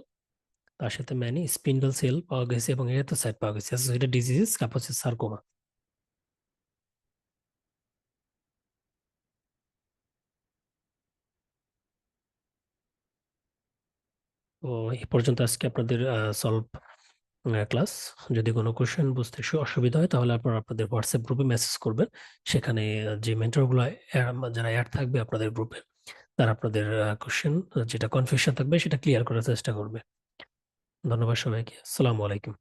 S1: তার সাথে ম্যানি স্পিন্ডল সেল পাওয়া গেছে এবং এটা তো সাইড পাওয়া গেছে, এটা ডিজিজ ক্যাপোসিস সার্কোমা। তো এই পর্যন্ত আজকে আপনাদের সলভ ক্লাস। যদি কোনো কোশ্চেন বুঝতে অসুবিধা হয় তাহলে আপনারা আপনাদের হোয়াটসঅ্যাপ গ্রুপে মেসেজ করবেন, সেখানে যে মেন্টরগুলো যারা অ্যাড থাকবে আপনাদের গ্রুপে, তারা আপনাদের কোশ্চেন যেটা কনফিউশন থাকবে সেটা ক্লিয়ার করার চেষ্টা করবে। ধন্যবাদ সবাইকে, আসসালামু আলাইকুম।